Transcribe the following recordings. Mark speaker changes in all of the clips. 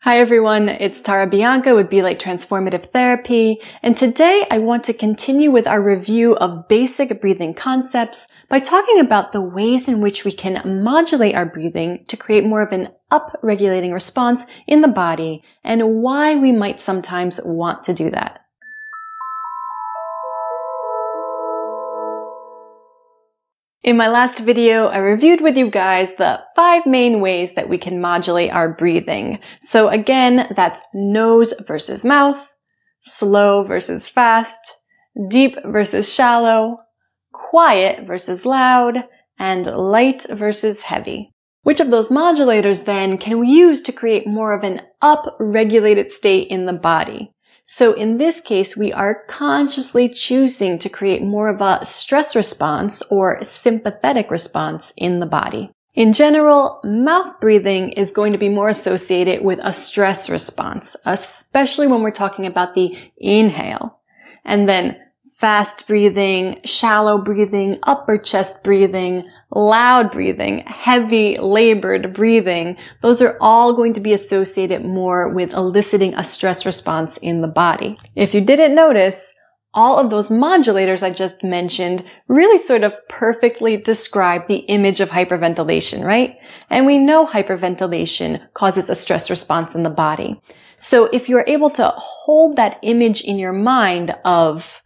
Speaker 1: Hi everyone, it's Tara Bianca with Be Light Transformative Therapy, and today I want to continue with our review of basic breathing concepts by talking about the ways in which we can modulate our breathing to create more of an up-regulating response in the body and why we might sometimes want to do that. In my last video, I reviewed with you guys the 5 main ways that we can modulate our breathing. So again, that's nose versus mouth, slow versus fast, deep versus shallow, quiet versus loud, and light versus heavy. Which of those modulators then can we use to create more of an up-regulated state in the body? So in this case, we are consciously choosing to create more of a stress response or sympathetic response in the body. In general, mouth breathing is going to be more associated with a stress response, especially when we're talking about the inhale. And then fast breathing, shallow breathing, upper chest breathing, loud breathing, heavy labored breathing, those are all going to be associated more with eliciting a stress response in the body. If you didn't notice, all of those modulators I just mentioned really sort of perfectly describe the image of hyperventilation, right? And we know hyperventilation causes a stress response in the body. So if you're able to hold that image in your mind of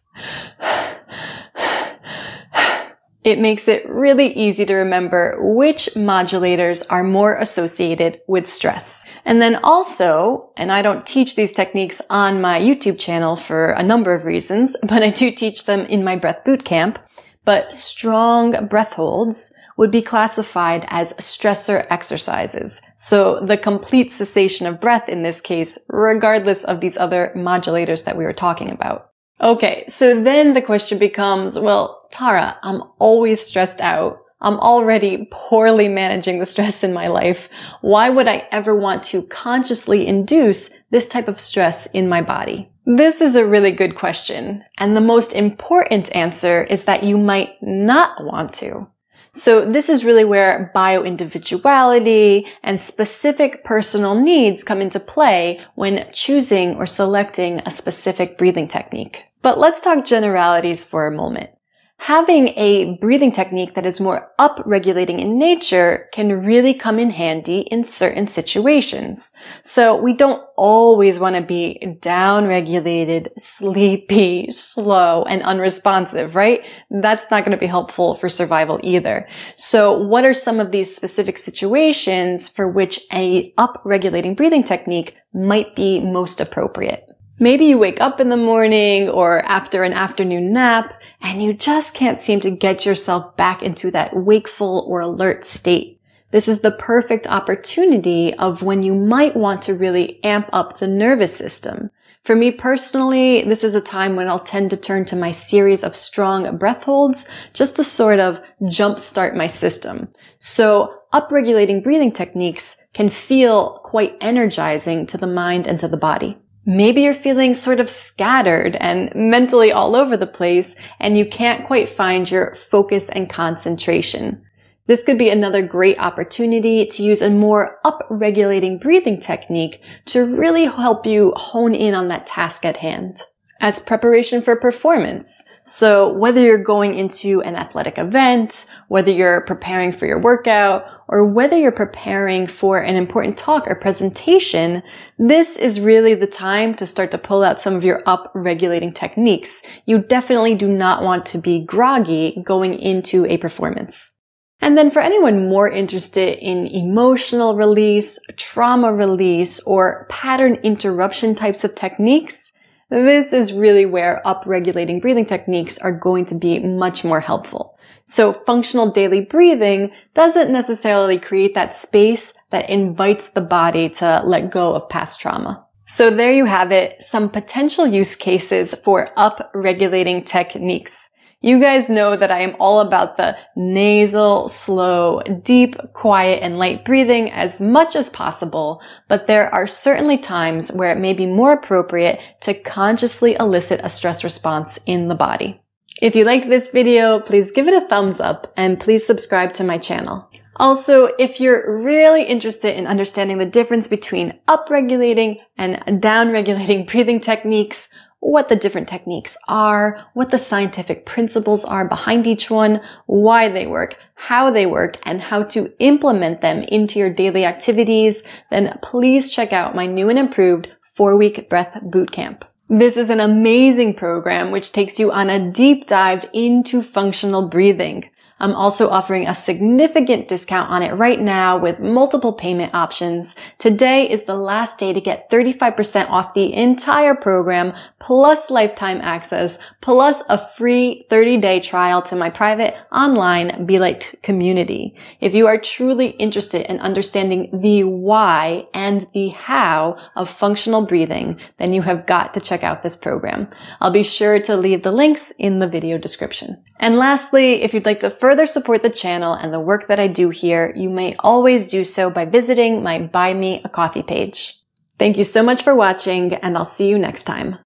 Speaker 1: it makes it really easy to remember which modulators are more associated with stress. And then also, and I don't teach these techniques on my YouTube channel for a number of reasons, but I do teach them in my breath boot camp, but strong breath holds would be classified as stressor exercises. So the complete cessation of breath in this case, regardless of these other modulators that we were talking about. Okay, so then the question becomes, well, Tara, I'm always stressed out. I'm already poorly managing the stress in my life. Why would I ever want to consciously induce this type of stress in my body? This is a really good question. And the most important answer is that you might not want to. So this is really where bio-individuality and specific personal needs come into play when choosing or selecting a specific breathing technique. But let's talk generalities for a moment. Having a breathing technique that is more up-regulating in nature can really come in handy in certain situations. So we don't always want to be down-regulated, sleepy, slow, and unresponsive, right? That's not going to be helpful for survival either. So what are some of these specific situations for which a up-regulating breathing technique might be most appropriate? Maybe you wake up in the morning or after an afternoon nap and you just can't seem to get yourself back into that wakeful or alert state. This is the perfect opportunity of when you might want to really amp up the nervous system. For me personally, this is a time when I'll tend to turn to my series of strong breath holds just to sort of jumpstart my system. So upregulating breathing techniques can feel quite energizing to the mind and to the body. Maybe you're feeling sort of scattered and mentally all over the place and you can't quite find your focus and concentration. This could be another great opportunity to use a more up-regulating breathing technique to really help you hone in on that task at hand. As preparation for performance. So whether you're going into an athletic event, whether you're preparing for your workout, or whether you're preparing for an important talk or presentation, this is really the time to start to pull out some of your up-regulating techniques. You definitely do not want to be groggy going into a performance. And then for anyone more interested in emotional release, trauma release, or pattern interruption types of techniques, this is really where up-regulating breathing techniques are going to be much more helpful. So functional daily breathing doesn't necessarily create that space that invites the body to let go of past trauma. So there you have it, some potential use cases for up-regulating techniques. You guys know that I am all about the nasal, slow, deep, quiet, and light breathing as much as possible, but there are certainly times where it may be more appropriate to consciously elicit a stress response in the body. If you liked this video, please give it a thumbs up and please subscribe to my channel. Also, if you're really interested in understanding the difference between upregulating and downregulating breathing techniques, what the different techniques are, what the scientific principles are behind each one, why they work, how they work, and how to implement them into your daily activities, then please check out my new and improved 4-week breath bootcamp. This is an amazing program which takes you on a deep dive into functional breathing. I'm also offering a significant discount on it right now with multiple payment options. Today is the last day to get 35% off the entire program, plus lifetime access, plus a free 30-day trial to my private online Be Light community. If you are truly interested in understanding the why and the how of functional breathing, then you have got to check out this program. I'll be sure to leave the links in the video description. And lastly, if you'd like to further support the channel and the work that I do here, you may always do so by visiting my Buy Me a Coffee page. Thank you so much for watching, and I'll see you next time.